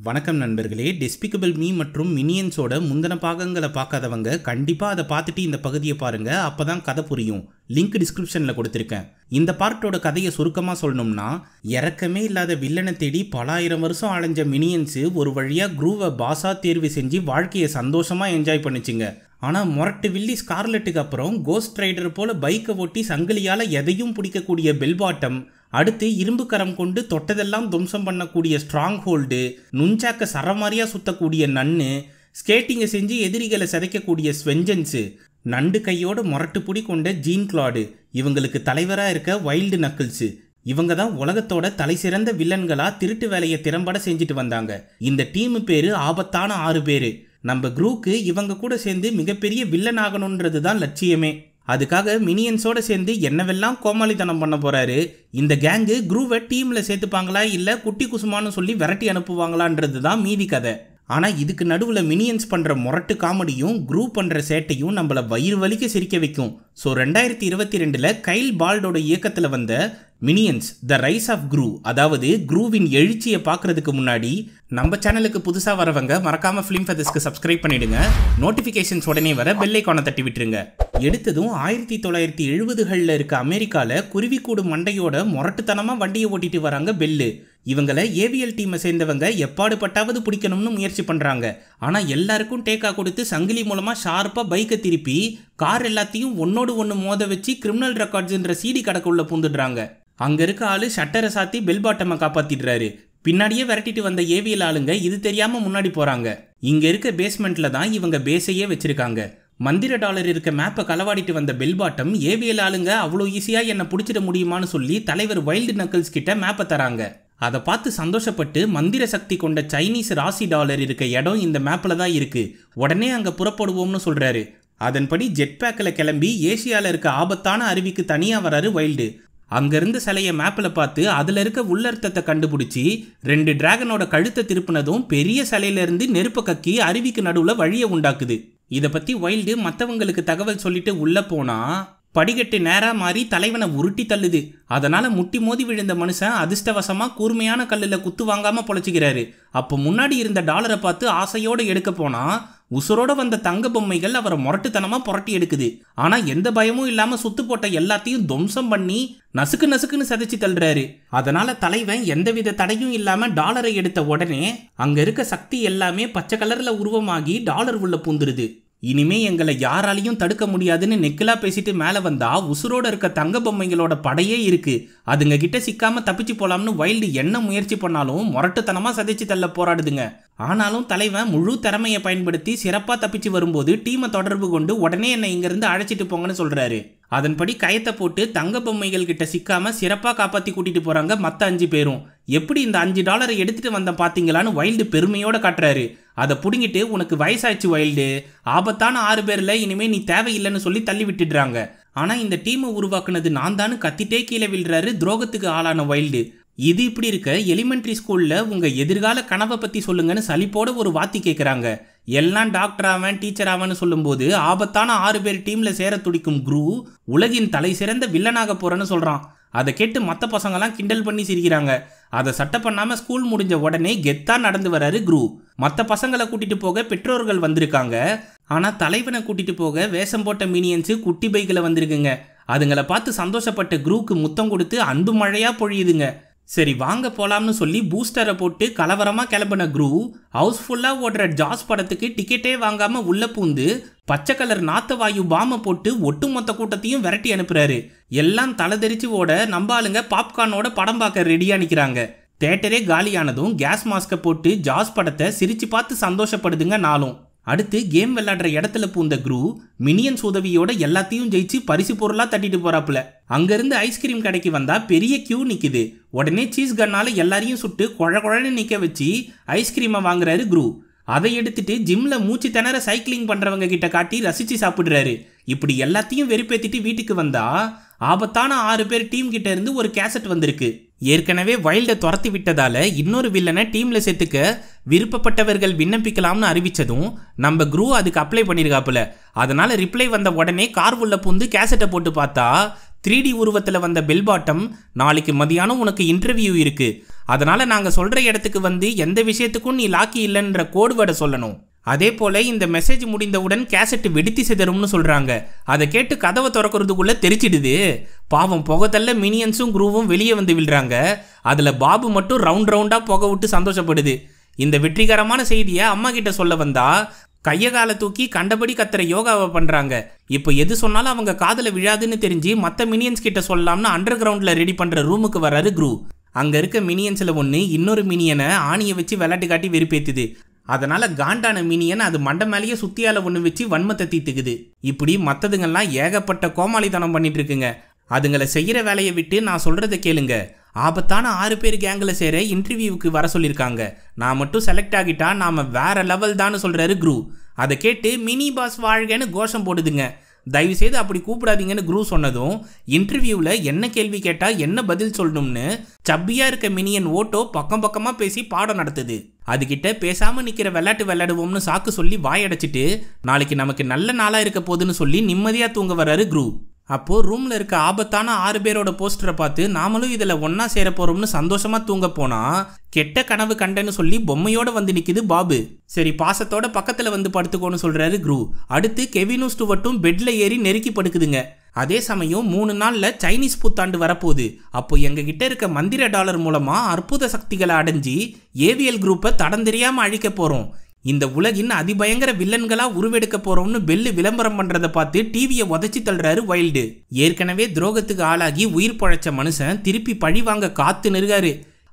வணக்கம் நண்பர்களே. Despicable me மற்றும் மினியன்ஸோட முந்தின பாகங்களை பார்க்காதவங்க கண்டிப்பாக அதை பார்த்துட்டு இந்த பகுதியை பாருங்கள். அப்போ தான் கதை புரியும். லிங்க் டிஸ்கிரிப்ஷனில் கொடுத்துருக்கேன். இந்த பார்ட்டோட கதையை சுருக்கமாக சொல்லணும்னா, இறக்கமே இல்லாத வில்லனை தேடி பல ஆயிரம் வருஷம் அலைஞ்ச மினியன்ஸு ஒரு வழியாக குரூவை பாஸாக தேர்வு செஞ்சு வாழ்க்கையை சந்தோஷமாக என்ஜாய் பண்ணிச்சுங்க. ஆனால் மொரட்டு வில்லி ஸ்கார்லெட்டுக்கு அப்புறம் கோஸ்ட் ரைடர் போல் பைக்கை ஓட்டி சங்கிலியால் எதையும் பிடிக்கக்கூடிய பெல்பாட்டம், அடுத்து இரும்பு கரம் கொண்டு தொட்டதெல்லாம் துவம்சம் பண்ணக்கூடிய ஸ்ட்ராங் ஹோல்டு, நுஞ்சாக்க சரமாரியாக சுற்றக்கூடிய நன்னு, ஸ்கேட்டிங்கை செஞ்சு எதிரிகளை சிதைக்கக்கூடிய ஸ்வெஞ்சன்ஸு, நண்டு கையோட மொரட்டு புடி கொண்ட ஜீன் கிளாடு, இவங்களுக்கு தலைவராக இருக்க வைல்டு நக்கிள்ஸு, இவங்க தான் உலகத்தோட தலை சிறந்த வில்லன்களாக திருட்டு வேலையை திறம்பட செஞ்சுட்டு வந்தாங்க. இந்த டீமு பேர் ஆபத்தான 6 பேர். நம்ம குரூக்கு இவங்க கூட சேர்ந்து மிகப்பெரிய வில்லன் ஆகணுன்றது தான் லட்சியமே. அதுக்காக மினியன்ஸோட சேர்ந்து என்னவெல்லாம் கோமாளித்தனம் பண்ண போறாரு. இந்த கேங்கு குரூவை டீம்ல சேர்த்துப்பாங்களா இல்ல குட்டி குசுமான்னு சொல்லி விரட்டி அனுப்புவாங்களான்றது தான் மீதி கதை. ஆனால் இதுக்கு நடுவில் மினியன்ஸ் பண்ணுற மொரட்டு காமெடியும் குரூப் பண்ணுற சேட்டையும் நம்மளை வயிறு வலிக்க சிரிக்க வைக்கும். ஸோ 2022 கைல் பால்டோட இயக்கத்தில் வந்த minions the rise of Gru, அதாவது குரூவின் எழுச்சியை பார்க்குறதுக்கு முன்னாடி நம்ம சேனலுக்கு புதுசாக வரவங்க மறக்காமல் ஃபிலிம் ஃபெதர்ஸ்க்கு சப்ஸ்கிரைப் பண்ணிவிடுங்க. நோட்டிஃபிகேஷன்ஸ் உடனே வர பெல் ஐகானை தட்டி விட்டுருங்க. எடுத்ததும் 1970களில் இருக்க அமெரிக்காவில் குருவிக்கூடு மண்டையோட மொரட்டுத்தனமாக வண்டியை ஓட்டிட்டு வராங்க பெல்லு. இவங்களை ஏவிஎல் டீமை சேர்ந்தவங்க எப்பாடு பட்டாவது பிடிக்கணும்னு முயற்சி பண்ணுறாங்க. ஆனால் எல்லாருக்கும் டேக்கா கொடுத்து சங்கிலி மூலமாக ஷார்ப்பாக பைக்கை திருப்பி கார் எல்லாத்தையும் ஒன்னோடு ஒன்று மோத வச்சு கிரிமினல் ரெக்கார்ட்ஸ்ன்ற சிடி கடைக்குள்ள பூந்துடுறாங்க. அங்கே இருக்க ஆளு ஷட்டரை சாத்தி பெல்பாட்டமை காப்பாற்றிடுறாரு. பின்னாடியே விரட்டிட்டு வந்த ஏவிஎல் ஆளுங்க இது தெரியாமல் முன்னாடி போகிறாங்க. இங்கே இருக்க பேஸ்மெண்ட்டில் தான் இவங்க பேஸையே வச்சுருக்காங்க. மந்திர டாலர் இருக்க மேப்பை களவாடிட்டு வந்த பெல்பாட்டம் ஏவிஎல் ஆளுங்க அவ்வளோ ஈஸியாக என்னை பிடிச்சிட முடியுமான்னு சொல்லி தலைவர் வைல்டு நக்கிள்ஸ் கிட்ட மேப்பை தராங்க. அதை பார்த்து சந்தோஷப்பட்டு மந்திர சக்தி கொண்ட சைனீஸ் ராசி டாலர் இருக்க இடம் இந்த மேப்பில் தான் இருக்குது, உடனே அங்கே புறப்படுவோம்னு சொல்கிறாரு. அதன்படி ஜெட் பேக்கில் கிளம்பி ஏசியாவில் இருக்க ஆபத்தான அருவிக்கு தனியாக வராரு வைல்டு. அங்கேருந்து சிலையை மேப்பில் பார்த்து அதில் இருக்க உள்ளர்த்தத்தை கண்டுபிடிச்சி 2 டிராகனோட கழுத்தை திருப்பினதும் பெரிய சிலையிலேருந்து நெருப்பை கக்கி அருவிக்கு நடுவில் வழியை உண்டாக்குது. இதை பற்றி வைல்டு மற்றவங்களுக்கு தகவல் சொல்லிட்டு உள்ளே போனால் படிக்கட்டு நேராக மாறி தலைவனை உருட்டி தள்ளுது. அதனால் முட்டி மோதி விழுந்த மனுஷன் அதிர்ஷ்டவசமாக கூர்மையான கல்லில் குத்து வாங்காமல் பொழைச்சிக்கிறாரு. அப்போ முன்னாடி இருந்த டாலரை பார்த்து ஆசையோடு எடுக்க போனால் உசுரோட வந்த தங்க பொம்மைகள் அவரை முரட்டுத்தனமாக புரட்டி எடுக்குது. ஆனால் எந்த பயமும் இல்லாமல் சுத்து போட்ட எல்லாத்தையும் துவம்சம் பண்ணி நசுக்கு நசுக்குன்னு சதைச்சி தள்ளுறாரு. அதனால் தலைவன் எந்தவித தடையும் இல்லாமல் டாலரை எடுத்த உடனே அங்கே இருக்க சக்தி எல்லாமே பச்சை கலரில் உருவமாகி டாலர் உள்ள பூந்துருது. இனிமே எங்களை யாராலையும் தடுக்க முடியாதுன்னு நெக்கிலா பேசிட்டு மேலே வந்தா உசுரோட இருக்க தங்க பொம்மைகளோட படையே இருக்கு, அதுங்க கிட்ட சிக்காம தப்பிச்சு போலாம்னு வைல்டு என்ன முயற்சி பண்ணாலும் முரட்டுத்தனமா சதைச்சு தள்ள போராடுதுங்க. ஆனாலும் தலைவன் முழு திறமையை பயன்படுத்தி சிறப்பாக தப்பிச்சு வரும்போது டீமை தொடர்பு கொண்டு உடனே என்னை இங்கிருந்து அழைச்சிட்டு போங்கன்னு சொல்றாரு. அதன்படி கயத்தை போட்டு தங்க பொம்மைகள் கிட்ட சிக்காம சிறப்பாக காப்பாற்றி கூட்டிட்டு போறாங்க மற்ற 5 பேரும். எப்படி இந்த 5 டாலரை எடுத்துட்டு வந்த பாத்தீங்களான்னு வைல்டு பெருமையோட காட்டுறாரு. அதை புடுங்கிட்டு உனக்கு வயசாச்சு வைல்டு, ஆபத்தான 6 பேர்ல இனிமே நீ தேவையில்லைன்னு சொல்லி தள்ளி விட்டுடுறாங்க. ஆனால் இந்த டீமை உருவாக்குனது நான் தானு கத்திட்டே கீழே விழுறாரு துரோகத்துக்கு ஆளான வைல்டு. இது இப்படி இருக்க எலிமெண்ட்ரி ஸ்கூலில் உங்கள் எதிர்கால கனவை பற்றி சொல்லுங்கன்னு சலிப்போட ஒரு வாத்தி கேட்குறாங்க. எல்லாம் டாக்டர் ஆவன் டீச்சர் ஆவன்னு சொல்லும்போது ஆபத்தான 6 பேர் டீமில் சேர துடிக்கும் குரூ உலகின் தலை சிறந்த வில்லனாக போகிறேன்னு சொல்கிறான். அதை கேட்டு மற்ற பசங்களாம் கிண்டல் பண்ணி சிரிக்கிறாங்க. அதை சட்டை பண்ணாமல் ஸ்கூல் முடிஞ்ச உடனே கெத்தா நடந்து வராரு குரூ. மற்ற பசங்களை கூட்டிட்டு போக பெற்றோர்கள் வந்திருக்காங்க. ஆனால் தலைவனை கூட்டிட்டு போக வேஷம் போட்ட மினியன்ஸு குட்டி பைக்கில் வந்திருக்குங்க. அதுங்களை பார்த்து சந்தோஷப்பட்ட குரூக்கு முத்தம் கொடுத்து அன்பு மழையாக பொழியுதுங்க. சரி வாங்க போலாம்னு சொல்லி பூஸ்டரை போட்டு கலவரமாக கிளம்பின குரூ ஹவுஸ்ஃபுல்லாக ஓடுற ஜாஸ் படத்துக்கு டிக்கெட்டே வாங்காமல் உள்ள பூந்து பச்சை கலர் நாத்த வாயு பாமை போட்டு ஒட்டுமொத்த கூட்டத்தையும் விரட்டி அனுப்புறாரு. எல்லாம் தலை தெரிச்சு ஓட நம்ம ஆளுங்க பாப்கார்னோட படம் பார்க்க ரெடியாக நிற்கிறாங்க. தேட்டரே காலியானதும் கேஸ் மாஸ்கை போட்டு ஜாஸ் படத்தை சிரிச்சு பார்த்து சந்தோஷப்படுதுங்க நாளும். அடுத்து கேம் விளையாடுற இடத்துல பூந்த குரூ மினியன்ஸ் உதவியோட எல்லாத்தையும் ஜெயிச்சு பரிசு பொருளாக தட்டிட்டு போறாப்புல. அங்கிருந்து ஐஸ்கிரீம் கடைக்கு வந்தா பெரிய கியூ நிக்குது. உடனே சீஸ் கன்னால எல்லாரையும் சுட்டு குழன்னு நிக்க வச்சு ஐஸ்கிரீமை வாங்குறாரு குரூ. அதை எடுத்துட்டு ஜிம்ல மூச்சு திணற சைக்கிளிங் பண்றவங்க கிட்ட காட்டி ரசிச்சு சாப்பிடுறாரு. இப்படி எல்லாத்தையும் வெறுப்பேத்திட்டு வீட்டுக்கு வந்தா ஆபத்தான 6 பேர் டீம் கிட்ட இருந்து ஒரு கேசட் வந்திருக்கு. ஏற்கனவே வைல்டை துரத்தி விட்டதால இன்னொரு வில்லனை டீம்ல சேர்த்துக்க விருப்பப்பட்டவர்கள் விண்ணப்பிக்கலாம்னு அறிவிச்சதும் நம்ம குரூ அதுக்கு அப்ளை பண்ணியிருக்காப்புல. அதனால ரிப்ளை வந்த உடனே கார் உள்ள பூந்து கேசட்டை போட்டு பார்த்தா 3D உருவத்தில் வந்த பெல்பாட்டம், நாளைக்கு மதியானம் உனக்கு இன்டர்வியூ இருக்கு, அதனால நாங்க சொல்ற இடத்துக்கு வந்து எந்த விஷயத்துக்கும் நீ லாக்கி இல்லைன்ற கோடு வேர்டை சொல்லணும். அதே போல இந்த மெசேஜ் முடிந்தவுடன் கேசட் வெடித்து சிதறும்னு சொல்றாங்க. அதை கேட்டு கதவை திறக்கிறதுக்குள்ள தெரிச்சிடுது. பாவம் புகத்தல்ல மினியன்ஸும் குரூவும் வெளியே வந்து விழுறாங்க. அதுல பாபு மட்டும் ரவுண்ட் ரவுண்டா புகை விட்டு சந்தோஷப்படுது. இந்த வெற்றிகரமான செய்தியை அம்மா கிட்ட சொல்ல வந்தா கைய காலை தூக்கி கண்டபடி கத்துற யோகாவை பண்றாங்க. இப்போ எது சொன்னாலும் அவங்க காதல விழாதுன்னு தெரிஞ்சு மற்ற மினியன்ஸ் கிட்ட சொல்லலாம்னு அண்டர் கிரவுண்ட்ல ரெடி பண்ற ரூமுக்கு வராரு குரூ. அங்க இருக்க மினியன்ஸ்ல ஒன்று இன்னொரு மினியனை ஆணியை வச்சு விளையாட்டு காட்டி வெறுப்பேத்துது. அதனால காண்டான மினியன் அது மண்டை மேலேயே சுத்தியால ஒன்று வச்சு வன்மத்தை தீத்துக்குது. இப்படி மற்றதுங்கெல்லாம் ஏகப்பட்ட கோமாளித்தனம் பண்ணிட்டு இருக்குங்க. அதுங்களை செய்கிற வேலையை விட்டு நான் சொல்றதை கேளுங்க. ஆபத்தான 6 பேர் கேங்கில் சேர இன்டர்வியூவுக்கு வர சொல்லியிருக்காங்க. நான் மட்டும் செலக்ட் ஆகிட்டா நாம வேற லெவல் தான் சொல்றாரு குரூ. அதை கேட்டு மினி பாஸ் வாழ்கன்னு கோஷம் போடுதுங்க. தயவுசெய்து அப்படி கூப்பிடாதீங்கன்னு குரூ சொன்னதும் இன்டர்வியூவில் என்ன கேள்வி கேட்டால் என்ன பதில் சொல்லணும்னு சப்பியாக இருக்க மினியன் ஓட்டோ பக்கம் பக்கமாக பேசி பாடம் நடத்துது. அதுகிட்ட பேசாமல் நிற்கிற விளையாடுவோம்னு சாக்கு சொல்லி வாயடைச்சிட்டு நாளைக்கு நமக்கு நல்ல நாளாக இருக்க போகுதுன்னு சொல்லி நிம்மதியாக தூங்க வர்றாரு குரூ. அப்போ ரூம்ல இருக்க ஆபத்தான 6 பேரோட போஸ்டரை பார்த்து நாமளும் இதுல ஒன்னா சேர போறோம்னு சந்தோஷமா தூங்க போனா கெட்ட கனவு கண்டன்னு சொல்லி பொம்மையோட வந்து நிக்குது பாபு. சரி பாசத்தோட பக்கத்துல வந்து படுத்துக்கோன்னு சொல்றாரு குரூ. அடுத்து கெவினும் ஸ்டூவர்ட்டும் பெட்ல ஏறி நெருக்கி படுக்குதுங்க. அதே சமயம் 3 நாள்ல சைனீஸ் புத்தாண்டு வரப்போகுது. அப்போ எங்க கிட்ட இருக்க மந்திர டாலர் மூலமா அற்புத சக்திகளை அடைஞ்சி ஏவிஎல் குரூப்பை தடம் தெரியாம அழிக்க போறோம். இந்த உலகின் அதிபயங்கர வில்லன்களா உருவெடுக்க போறோம்னு பெல்லு விளம்பரம் பண்றதை பார்த்து டிவியை உதச்சி தள்ளுறாரு வைல்டு. ஏற்கனவே துரோகத்துக்கு ஆளாகி உயிர் பழைச்ச மனுஷன் திருப்பி பழி வாங்க காத்து நிற்காரு.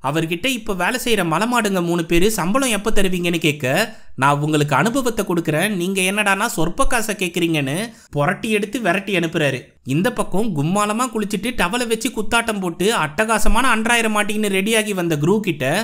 அவர்கிட்ட இப்ப வேலை செய்யற மலமாடுங்க 3 பேரு சம்பளம் எப்ப தருவீங்கன்னு கேட்க, நான் உங்களுக்கு அனுபவத்தை கொடுக்குறேன், நீங்க என்னடானா சொற்ப காசை கேட்குறீங்கன்னு புரட்டி எடுத்து விரட்டி அனுப்புறாரு. இந்த பக்கம் கும்மாலமா குளிச்சுட்டு டவலை வச்சு குத்தாட்டம் போட்டு அட்டகாசமான அன்றாயிரம் மாட்டின்னு ரெடியாகி வந்த குரூ கிட்ட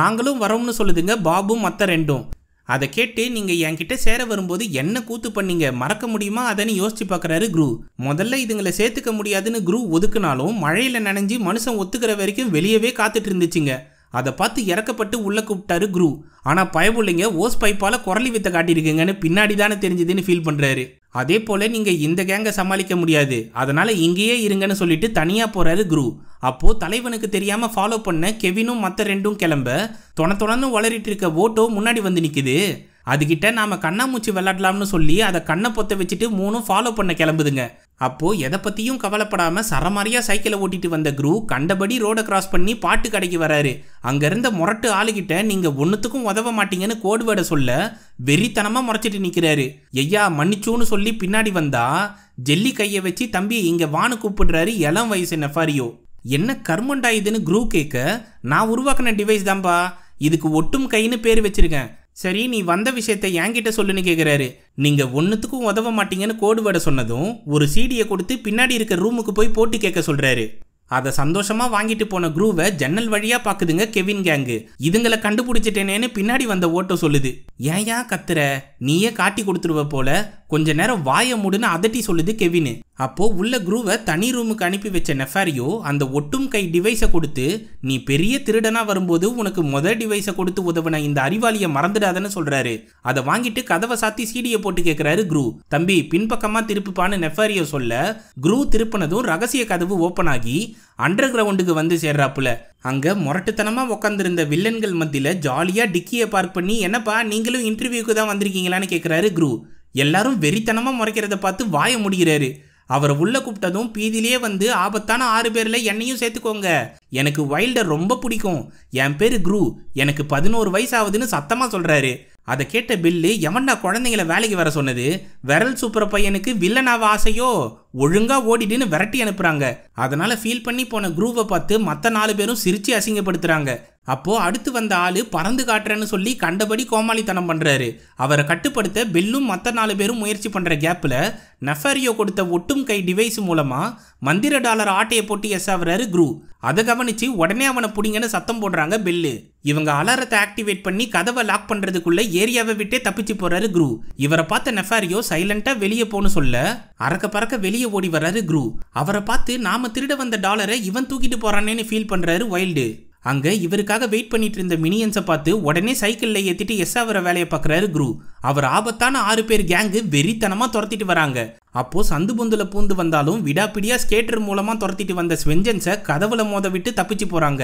நாங்களும் வரோம்னு சொல்லுதுங்க பாபு மற்ற ரெண்டும். அதை கேட்டு நீங்க என்கிட்ட சேர வரும்போது என்ன கூத்து பண்ணீங்க மறக்க முடியுமா அதன்னு யோசிச்சு பார்க்கறாரு குரூ. முதல்ல இதுங்களை சேர்த்துக்க முடியாதுன்னு குரூ ஒதுக்குனாலும் மழையில நனைஞ்சு மனுஷன் ஒத்துக்கிற வரைக்கும் வெளியவே காத்துட்டு இருந்துச்சுங்க. அதை பார்த்து இறக்கப்பட்டு உள்ள கூப்பிட்டாரு குரூ. ஆனா பயபுள்ளைங்க ஓஸ் பைப்பால குரலி வித்த காட்டியிருக்குங்கன்னு பின்னாடி தானே தெரிஞ்சதுன்னு ஃபீல் பண்றாரு. அதே போல நீங்க இந்த கேங்கை சமாளிக்க முடியாது, அதனால இங்கேயே இருங்கன்னு சொல்லிட்டு தனியா போறாரு குரூ. அப்போ தலைவனுக்கு தெரியாம ஃபாலோ பண்ண கெவினும் மற்ற ரெண்டும் கிளம்ப தொணன்னு வளரிட்டு இருக்க ஓட்டோ முன்னாடி வந்து நிக்குது. அதுகிட்ட நாம கண்ணாமூச்சி விளையாடலாம்னு சொல்லி அதை கண்ணை பொத்த வச்சுட்டு 3 ஃபாலோ பண்ண கிளம்புதுங்க. அப்போ எதை பத்தியும் கவலைப்படாம சரமாரியா சைக்கிளை ஓட்டிட்டு வந்த குரூ கண்டபடி ரோட கிராஸ் பண்ணி பாட்டு கடைக்கு வராரு. அங்க இருந்த முரட்டு ஆளுகிட்ட நீங்க ஒன்னுத்துக்கும் உதவ மாட்டீங்கன்னு கோடு வேர்டை சொல்ல வெறித்தனமா முறைச்சிட்டு நிக்கிறாரு. ஐயா மன்னிச்சூன்னு சொல்லி பின்னாடி வந்தா ஜெல்லி கையை வச்சு தம்பி இங்க வானு கூப்பிடுறாரு இளம் வயசு நெஃபாரியோ. என்ன கர்மண்டா இதுன்னு குரூ கேட்க, நான் உருவாக்கின டிவைஸ் தான்பா, இதுக்கு ஒட்டும் கைன்னு பேர் வச்சிருக்கேன். சரி நீ வந்த விஷயத்தை என்கிட்ட சொல்லுன்னு கேட்குறாரு. நீங்க ஒன்னுத்துக்கும் உதவ மாட்டீங்கன்னு கோடு வேர்டை சொன்னதும் ஒரு சீடியை கொடுத்து பின்னாடி இருக்க ரூமுக்கு போய் போட்டு கேட்க சொல்றாரு. அதை சந்தோஷமா வாங்கிட்டு போன குரூவை ஜன்னல் வழியா பாக்குதுங்க கெவின் கேங்கு. இதுங்களை கண்டுபிடிச்சிட்டேனேன்னு பின்னாடி வந்த ஓட்டோ சொல்லுது. ஏன் கத்துற, நீயே காட்டி கொடுத்துருவ போல, கொஞ்ச நேரம் வாய மூடுன்னு அதட்டி சொல்லுது கெவின். அப்போ உள்ள குரூவை தனி ரூமுக்கு அனுப்பி வச்ச நெஃபாரியோ அந்த ஒட்டும் கை டிவைஸை கொடுத்து நீ பெரிய திருடனா வரும்போது உனக்கு முதல் டிவைஸை கொடுத்து உதவுன இந்த அறிவாளியை மறந்துடாதன்னு சொல்றாரு. அதை வாங்கிட்டு கதவை சாத்தி சீடியை போட்டு கேட்கிறாரு குரூ. தம்பி பின்பக்கமா திருப்புப்பான்னு நெஃபாரியோ சொல்ல குரூ திருப்பினதும் ரகசிய கதவு ஓப்பன் ஆகி அண்டர் கிரவுண்டுக்கு வந்து சேர்றாப்புல. அங்க முரட்டுத்தனமா உட்காந்துருந்த வில்லன்கள் மத்தியில ஜாலியா டிக்கியை பார்க் பண்ணி என்னப்பா நீங்களும் இன்டர்வியூக்கு தான் வந்திருக்கீங்களான்னு கேட்கிறாரு குரூ. எல்லாரும் வெறித்தனமா முறைக்கிறத பார்த்து வாய முடிகிறாரு. அவரை உள்ள கூப்பிட்டதும் பீதியிலேயே வந்து ஆபத்தான 6 பேர்ல என்னையும் சேர்த்துக்கோங்க, எனக்கு வைல்டர் ரொம்ப பிடிக்கும், என் பேரு குரூ, எனக்கு 11 வயசு ஆகுதுன்னு சத்தமா சொல்றாரு. அதை கேட்ட பில்லு எவன்டா குழந்தைங்களை வேலைக்கு வர சொன்னது, விரல் சூப்பர பையனுக்கு வில்லனாவ ஆசையோ, ஒழுங்கா ஓடிடுன்னு விரட்டி அனுப்புறாங்க. அதனால ஃபீல் பண்ணி போன குரூவை பார்த்து மற்ற 4 பேரும் சிரிச்சு அசிங்கப்படுத்துறாங்க. அப்போ அடுத்து வந்த ஆளு பறந்து காட்டுறேன்னு சொல்லி கண்டபடி கோமாளித்தனம் பண்றாரு. அவரை கட்டுப்படுத்த பெல்லும் மற்ற 4 பேரும் முயற்சி பண்ற கேப்ல நெஃபாரியோ கொடுத்த ஒட்டும் கை டிவைஸ் மூலமா மந்திர டாலர் ஆட்டையை போட்டு எஸ் ஆகுறாரு குரூ. அதை கவனிச்சு உடனே அவனை புடிங்கன்னு சத்தம் போடுறாங்க பெல்லு. இவங்க அலாரத்தை ஆக்டிவேட் பண்ணி கதவை லாக் பண்றதுக்குள்ள ஏரியாவை விட்டே தப்பிச்சு போறாரு குரூ. இவரை பார்த்த நெஃபாரியோ சைலண்டா வெளியே போன்னு சொல்ல அறக்க பறக்க வெளியே ஓடி வர்றாரு குரூ. அவரை பார்த்து நாம திருட வந்த டாலரை இவன் தூக்கிட்டு போறானேன்னு ஃபீல் பண்றாரு வைல்டு. அங்க இவருக்காக வெயிட் பண்ணிட்டு இருந்த மினியன்ஸை பார்த்து உடனே சைக்கிள்ல ஏத்திட்டு எஸ் ஆகிற வேலையை பார்க்கறாரு குரூ. அவர் ஆபத்தான 6 பேர் கேங்கு வெறித்தனமா துரத்திட்டு வராங்க. அப்போ சந்து பொந்துல பூந்து வந்தாலும் விடாப்பிடியா ஸ்கேட்டர் மூலமா துரத்திட்டு வந்த ஸ்வெஞ்சன்ஸை கதவுல மோத விட்டு தப்பிச்சு போறாங்க.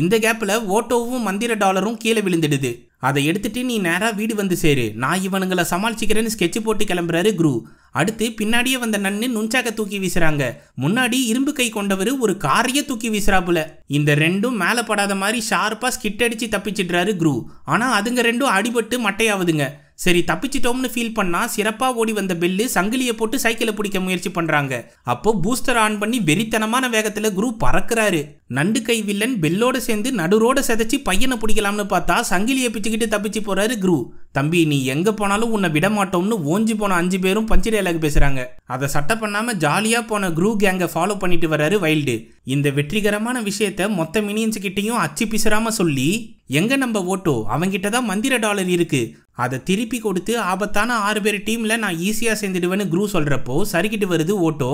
இந்த கேப்ல ஓட்டோவும் மந்திர டாலரும் கீழே விழுந்துடுது. அதை எடுத்துட்டு நீ நேரா வீடு வந்து சேரு, நான் இவனுங்களை சமாளிச்சுக்கிறேன்னு ஸ்கெட்ச் போட்டு கிளம்புறாரு குரு. அடுத்து பின்னாடியே வந்த நன்னு நுஞ்சாக்க தூக்கி வீசுறாங்க. முன்னாடி இரும்பு கை கொண்டவர் ஒரு காரையே தூக்கி வீசுறாப்புல. இந்த ரெண்டும் மேல படாத மாதிரி ஷார்ப்பா ஸ்கிட் அடிச்சு தப்பிச்சிடுறாரு குரு. ஆனா அதுங்க ரெண்டும் அடிபட்டு மட்டையாவுதுங்க. சரி தப்பிச்சிட்டோம்னு ஃபீல் பண்ணா சிறப்பா ஓடி வந்த பெல்லு சங்கிலியை போட்டு சைக்கிளை பிடிக்க முயற்சி பண்றாங்க. அப்போ பூஸ்டர் ஆன் பண்ணி வெறித்தனமான வேகத்துல குரு பறக்குறாரு. நண்டு கை வில்லன் பெல்லோட சேர்ந்து நடுரோட செதைச்சி பையனை பிடிக்கலாம்னு பார்த்தா சங்கிலியை பிச்சுக்கிட்டு தப்பிச்சு போறாரு குரு. தம்பி நீ எங்க போனாலும் உன்னை விட மாட்டோம்னு ஓஞ்சி போன 5 பேரும் பஞ்சு டயலாக் பேசுறாங்க. அதை சட்டை பண்ணாம ஜாலியா போன குரு கேங்கை ஃபாலோ பண்ணிட்டு வர்றாரு வைல்டு. இந்த வெற்றிகரமான விஷயத்த மொத்த மினியன்ஸ் கிட்டையும் அச்சு பிசுறாம சொல்லி, எங்க நம்ம ஓட்டோ அவங்கிட்ட தான் மந்திர டாலர் இருக்கு, அதை திருப்பி கொடுத்து ஆபத்தான 6 பேர் டீம்ல நான் ஈஸியா சேர்ந்துடுவேன்னு குரு சொல்றப்போ சரிக்கிட்டு வருது ஓட்டோ.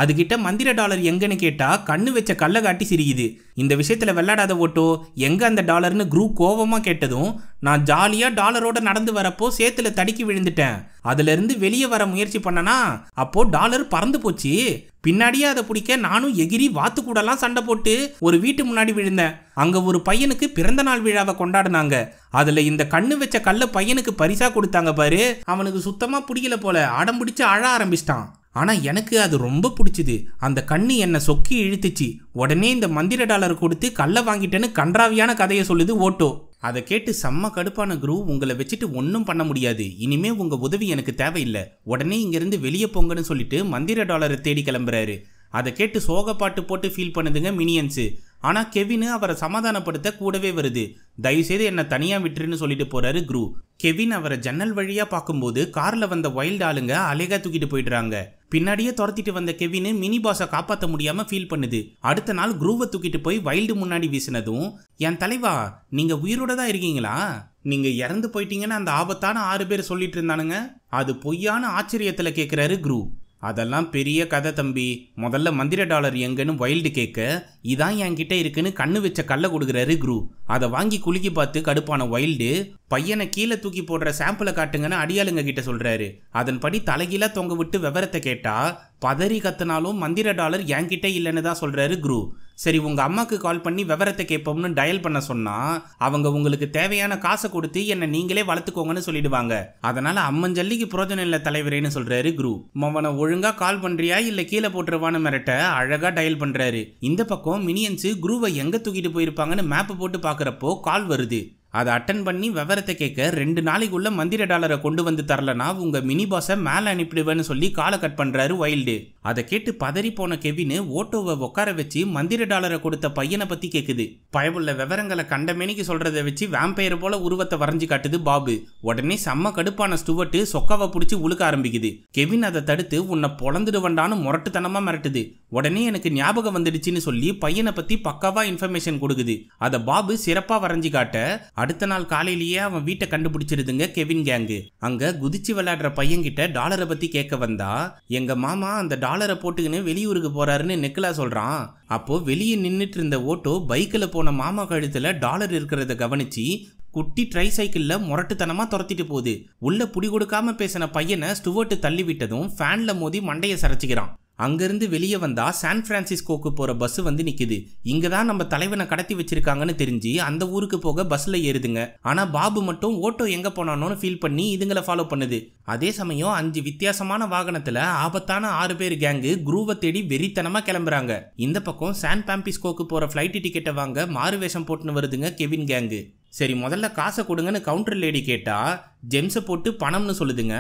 அதுகிட்ட மந்திர டாலர் எங்கன்னு கேட்டா கண்ணு வச்ச கல்லை காட்டி சிரிக்குது. இந்த விஷயத்துல வெள்ளாடாத ஓட்டோ, எங்க அந்த டாலர்னு குரு கோவமா கேட்டதும், நான் ஜாலியா டாலரோட நடந்து வரப்போ சேத்துல தடுக்கி விழுந்துட்டேன், அதுல இருந்து வெளியே வர முயற்சி பண்ணனா அப்போ டாலர் பறந்து போச்சு, பின்னாடியே அதை பிடிக்க நானும் எகிரி வாத்து கூடலாம் சண்டை போட்டு ஒரு வீட்டு முன்னாடி விழுந்தேன். அங்க ஒரு பையனுக்கு பிறந்த நாள் விழாவை கொண்டாடினாங்க. அதுல இந்த கண்ணு வச்ச கல்ல பையனுக்கு பரிசா கொடுத்தாங்க பாரு, அவனுக்கு சுத்தமா பிடிக்கல போல அடம் பிடிச்சு அழ ஆரம்பிச்சிட்டான். ஆனா எனக்கு அது ரொம்ப பிடிச்சது. அந்த கண்ணு என்ன சொக்கி இழுத்துச்சு. உடனே இந்த மந்திர டாலர் கொடுத்து கல்லை வாங்கிட்டேன்னு கன்றாவியான கதையை சொல்லுது ஓட்டோ. அதை கேட்டு செம்ம கடுப்பான குரு, உங்களை வச்சுட்டு ஒன்றும் பண்ண முடியாது, இனிமே உங்க உதவி எனக்கு தேவையில்லை, உடனே இங்கிருந்து வெளியே போங்கன்னு சொல்லிட்டு மந்திர டாலரை தேடி கிளம்புறாரு. அதை கேட்டு சோகப்பாட்டு போட்டு ஃபீல் பண்ணுதுங்க மினியன்ஸு. ஆனா கெவின் அவரை சமாதானப்படுத்த கூடவே வருது. தயவுசெய்து என்ன தனியா விட்டுருன்னு சொல்லிட்டு போறாரு குரு. கெவின் அவரை ஜன்னல் வழியா பார்க்கும்போது கார்ல வந்த வைல்டு ஆளுங்க அலேகா தூக்கிட்டு போயிடுறாங்க. பின்னாடியே துரத்திட்டு வந்த கெவின் மினி பாஸை காப்பாற்ற முடியாம ஃபீல் பண்ணுது. அடுத்த நாள் குரூவை தூக்கிட்டு போய் வைல்டு முன்னாடி வீசினதும், என் தலைவா நீங்க உயிரோட தான் இருக்கீங்களா, நீங்க இறந்து போயிட்டீங்கன்னு அந்த ஆபத்தான 6 பேர் சொல்லிட்டு இருந்தானுங்க, அது பொய்யான ஆச்சரியத்துல கேட்கிறாரு குரு. அதெல்லாம் பெரிய கதை தம்பி, முதல்ல மந்திர டாலர் எங்கன்னு வைல்டு கேட்க, இதான் என்கிட்ட இருக்குன்னு கண்ணு வச்ச கல்லை கொடுக்குறாரு குரு. அதை வாங்கி குலுக்கி பார்த்து கடுப்பான வைல்டு, பையனை கீழே தூக்கி போடுற சாம்பிளை காட்டுங்கன்னு அடியாளுங்க கிட்ட சொல்றாரு. அதன்படி தலைகீழா தொங்க விட்டு விவரத்தை கேட்டா பதறி கத்துனாலும் மந்திர டாலர் என்கிட்ட இல்லைன்னு தான் சொல்றாரு குரு. சரி உங்க அம்மாக்கு கால் பண்ணி விவரத்தை கேட்போம்னு டயல் பண்ண சொன்னா அவங்க உங்களுக்கு தேவையான காசை கொடுத்து என்னை நீங்களே வளர்த்துக்கோங்கன்னு சொல்லிடுவாங்க, அதனால அம்மஞ்சல்லிக்கு புரோஜனம் இல்லை தலைவரேன்னு சொல்றாரு குரு. அவனை ஒழுங்கா கால் பண்றியா இல்ல கீழே போட்டுருவான்னு மிரட்ட அழகா டயல் பண்றாரு. இந்த பக்கம் மினியன்ஸ் குருவை எங்க தூக்கிட்டு போயிருப்பாங்கன்னு மேப் போட்டு பாக்குறப்போ கால் வருது. அதை அட்டன் பண்ணி விவரத்தை கேட்க 2 நாளைக்குள்ள மந்திர டாலரை கொண்டு வந்து தரலனா உங்க மினி பாஸை மேலே அனுப்பிடுவேன்னு சொல்லி காலை கட் பண்றாரு வைல்டு. அதை கேட்டு பதறி போன கெவின் ஓட்டோவை உட்கார வச்சு மந்திர டாலரை கொடுத்த பையனை பத்தி கேக்குது. பயமுள்ள விவரங்களை கண்டமேனிக்கு சொல்றதை வச்சு வேம்பயர் போல உருவத்தை வரைஞ்சு காட்டுது பாபு. உடனே செம்ம கடுப்பான ஸ்டுவர்ட் சொக்காவை பிடிச்சி உழுக்க ஆரம்பிக்குது. கெவின் அதை தடுத்து உன்னை பொழந்துடுவண்டான்னு முரட்டுத்தனமா மிரட்டுது. உடனே எனக்கு ஞாபகம் வந்துடுச்சுன்னு சொல்லி பையனை பத்தி பக்காவா இன்ஃபர்மேஷன் கொடுக்குது. அதை பாபு சிறப்பா வரைஞ்சு காட்ட அடுத்த நாள் காலையிலேயே அவன் வீட்டை கண்டுபிடிச்சிருதுங்க கெவின் கேங்கு. அங்க குதிச்சு விளையாடுற பையன்கிட்ட டாலரை பத்தி கேட்க வந்தா, எங்க மாமா அந்த டாலரை போட்டுக்கின்னு வெளியூருக்கு போறாருன்னு நெக்கலா சொல்றான். அப்போ வெளியே நின்றுட்டு இருந்த ஓட்டோ பைக்கில் போன மாமா கழுத்துல டாலர் இருக்கிறத கவனிச்சு குட்டி ட்ரை சைக்கிள்ல முரட்டுத்தனமா துரத்திட்டு போகுது. உள்ள புடி கொடுக்காம பேசின பையனை ஸ்டுவர்ட் தள்ளி விட்டதும் ஃபேன்ல மோதி மண்டையை சரைச்சிக்கிறான். அங்கிருந்து வெளியே வந்தா சான் பிரான்சிஸ்கோக்கு போற பஸ் வந்து நிக்குது. இங்கதான் நம்ம தலைவனை கடத்தி வச்சிருக்காங்கன்னு தெரிஞ்சு அந்த ஊருக்கு போக பஸ்ல ஏறுதுங்க. ஆனா பாபு மட்டும் ஓட்டோ எங்க போனானோன்னு ஃபீல் பண்ணி இதுங்களை ஃபாலோ பண்ணுது. அதே சமயம் 5 வித்தியாசமான வாகனத்துல ஆபத்தான 6 பேர் கேங்கு குரூவை தேடி வெறித்தனமா கிளம்புறாங்க. இந்த பக்கம் சான் பிரான்சிஸ்கோக்கு போற ஃபிளைட் டிக்கெட்டை வாங்க மாறு வேஷம் போட்டுன்னு வருதுங்க கெவின் கேங்கு. சரி முதல்ல காசை கொடுங்கன்னு கவுண்டர் லேடி கேட்டா ஜெம்ஸை போட்டு பணம்னு சொல்லுதுங்க.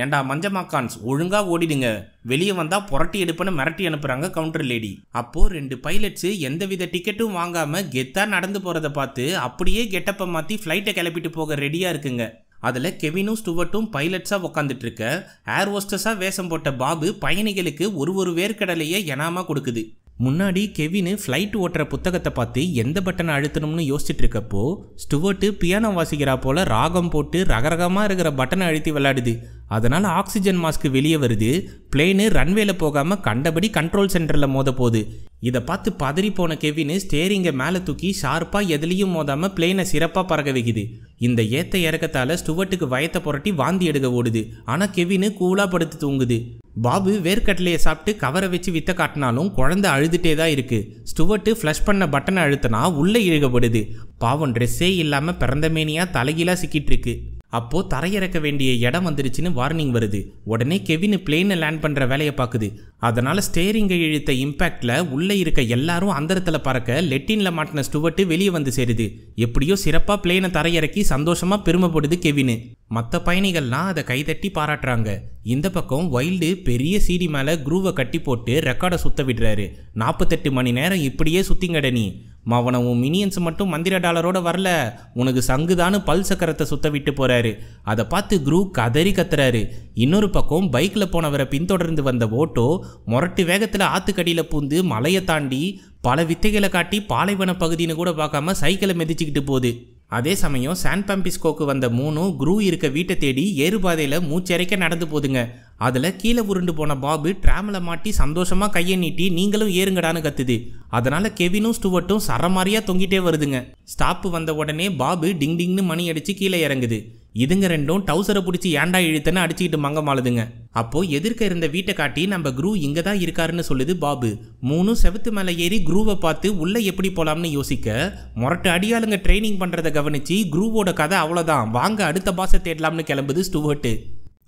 ஏண்டா மஞ்சமாக்கான்ஸ் ஒழுங்கா ஓடிடுங்க, வெளியே வந்தா புரட்டி எடுப்புன்னு மிரட்டி அனுப்புறாங்க கவுண்டர் லேடி. அப்போ 2 பைலட்ஸ் எந்தவித டிக்கெட்டும் வாங்காம கெத்தா நடந்து போறதை பார்த்து அப்படியே கெட்டப்பை மாத்தி ஃபிளைட்டை கிளப்பிட்டு போக ரெடியா இருக்குங்க. அதில் கெவினும் ஸ்டுவர்ட்டும் பைலட்ஸாக உட்காந்துட்டு இருக்க ஏர் ஹோஸ்டஸாக வேஷம் போட்ட பாபு பயணிகளுக்கு ஒரு வேர்க்கடலையை எனாமா கொடுக்குது. முன்னாடி கெவின் ஃப்ளைட் ஓட்டுற புத்தகத்தை பார்த்து எந்த பட்டனை அழுத்தணும்னு யோசிச்சுட்டு இருக்கப்போ ஸ்டுவர்ட் பியானோ வாசிக்கிறா போல ராகம் போட்டு ரகரகமாக இருக்கிற பட்டனை அழுத்தி விளையாடுது. அதனால் ஆக்சிஜன் மாஸ்க் வெளியே வருது. பிளேனு ரன்வேல போகாமல் கண்டபடி கண்ட்ரோல் சென்டரில் மோத போகுது. இதை பார்த்து பதறி போன கெவின் ஸ்டேரிங்கை மேலே தூக்கி ஷார்ப்பாக எதுலேயும் மோதாமல் பிளேனை சிறப்பாக பறக்க வைக்குது. இந்த ஏத்த இறக்கத்தால் ஸ்டுவர்ட்டுக்கு வயத்தை புரட்டி வாந்தி எடுக்க ஓடுது. ஆனால் கெவின் கூலாக படுத்து தூங்குது. பாபு வேர்க்கடலையை சாப்பிட்டு கவரை வச்சு வித்த காட்டினாலும் குழந்தை அழுதுட்டே தான் இருக்கு. ஸ்டுவர்ட் ஃப்ளஷ் பண்ண பட்டனை அழுத்தினா உள்ளே இழுகப்படுது. பாவம் ட்ரெஸ்ஸே இல்லாமல் பிறந்தமேனியா தலைகீழாக சிக்கிட்டு இருக்கு. அப்போ தரையிறக்க வேண்டிய இடம் வந்துருச்சுன்னு வார்னிங் வருது. உடனே கெவின் பிளேனை லேண்ட் பண்ற வேலையை பார்க்குது. அதனால ஸ்டேரிங்கை இழுத்த இம்பாக்ட்ல உள்ள இருக்க எல்லாரும் அந்தரத்துல பறக்க லெட்டின்ல மாட்டின ஸ்டுவர்ட் வெளியே வந்து சேருது. எப்படியோ சிறப்பா பிளேனை தரையிறக்கி சந்தோஷமா பெருமைப்படுது கெவின். மற்ற பயணிகள்லாம் அதை கைதட்டி பாராட்டுறாங்க. இந்த பக்கம் வைல்டு பெரிய சீடி மேல குரூவை கட்டி போட்டு ரெக்கார்டை சுத்த விடுறாரு. 48 மணி நேரம் இப்படியே சுத்திங்கட நீ மவன, உன் மினியன்ஸ் மட்டும் மந்திர டாலரோட வரல, உனக்கு சங்குதான்னு பல் சக்கரத்தை சுத்த விட்டு போறாரு. அதை பார்த்து குரூ கதறி கத்துறாரு. இன்னொரு பக்கம் பைக்கில் போனவரை பின்தொடர்ந்து வந்த ஓட்டோ முரட்டு வேகத்தில் ஆத்துக்கடியில் பூந்து மலையை தாண்டி பல வித்தைகளை காட்டி பாலைவன பகுதின்னு கூட பார்க்காம சைக்கிளை மிதிச்சுக்கிட்டு போகுது. அதே சமயம் சான் பிரான்சிஸ்கோக்கு வந்த 3 குரூ இருக்க வீட்டை தேடி ஏறுபாதையில் மூச்சரைக்க நடந்து போதுங்க. அதில் கீழே உருண்டு போன பாபு ட்ராமில் மாட்டி சந்தோஷமாக கையை நீட்டி நீங்களும் ஏறுங்கடான்னு கத்துது. அதனால கெவினும் ஸ்டுவர்ட்டும் சரமாரியாக தொங்கிட்டே வருதுங்க. ஸ்டாப்பு வந்த உடனே பாபு டிங் டிங்னு மணி அடித்து கீழே இறங்குது. இதுங்க ரெண்டும் டவுசரை பிடிச்சி ஏண்டா இழுத்தன்னு அடிச்சுக்கிட்டு மங்கமாளுதுங்க. அப்போ எதிர்க்க இருந்த வீட்டை காட்டி நம்ம குரூ இங்கே தான் இருக்காருன்னு சொல்லுது பாபு. 3 செவத்து மேலே ஏறி குரூவை பார்த்து உள்ளே எப்படி போகலாம்னு யோசிக்க முரட்டு அடியாளுங்க ட்ரைனிங் பண்ணுறதை கவனிச்சு குரூவோட கதை அவ்வளோதான், வாங்க அடுத்த பாஸை தேடலாம்னு கிளம்புது ஸ்டுவர்ட்டு.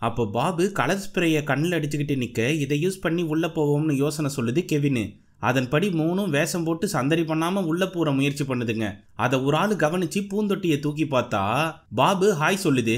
அப்போ பாபு கலர் ஸ்ப்ரேயை கண்ணில் அடிச்சுக்கிட்டு நிற்க இதை யூஸ் பண்ணி உள்ளே போவோம்னு யோசனை சொல்லுது கெவின். அதன்படி 3 வேஷம் போட்டு சந்தடி பண்ணாமல் உள்ளே போகிற முயற்சி பண்ணுதுங்க. அதை ஒரு ஆள் கவனித்து பூந்தொட்டியை தூக்கி பார்த்தா பாபு ஹாய் சொல்லுது.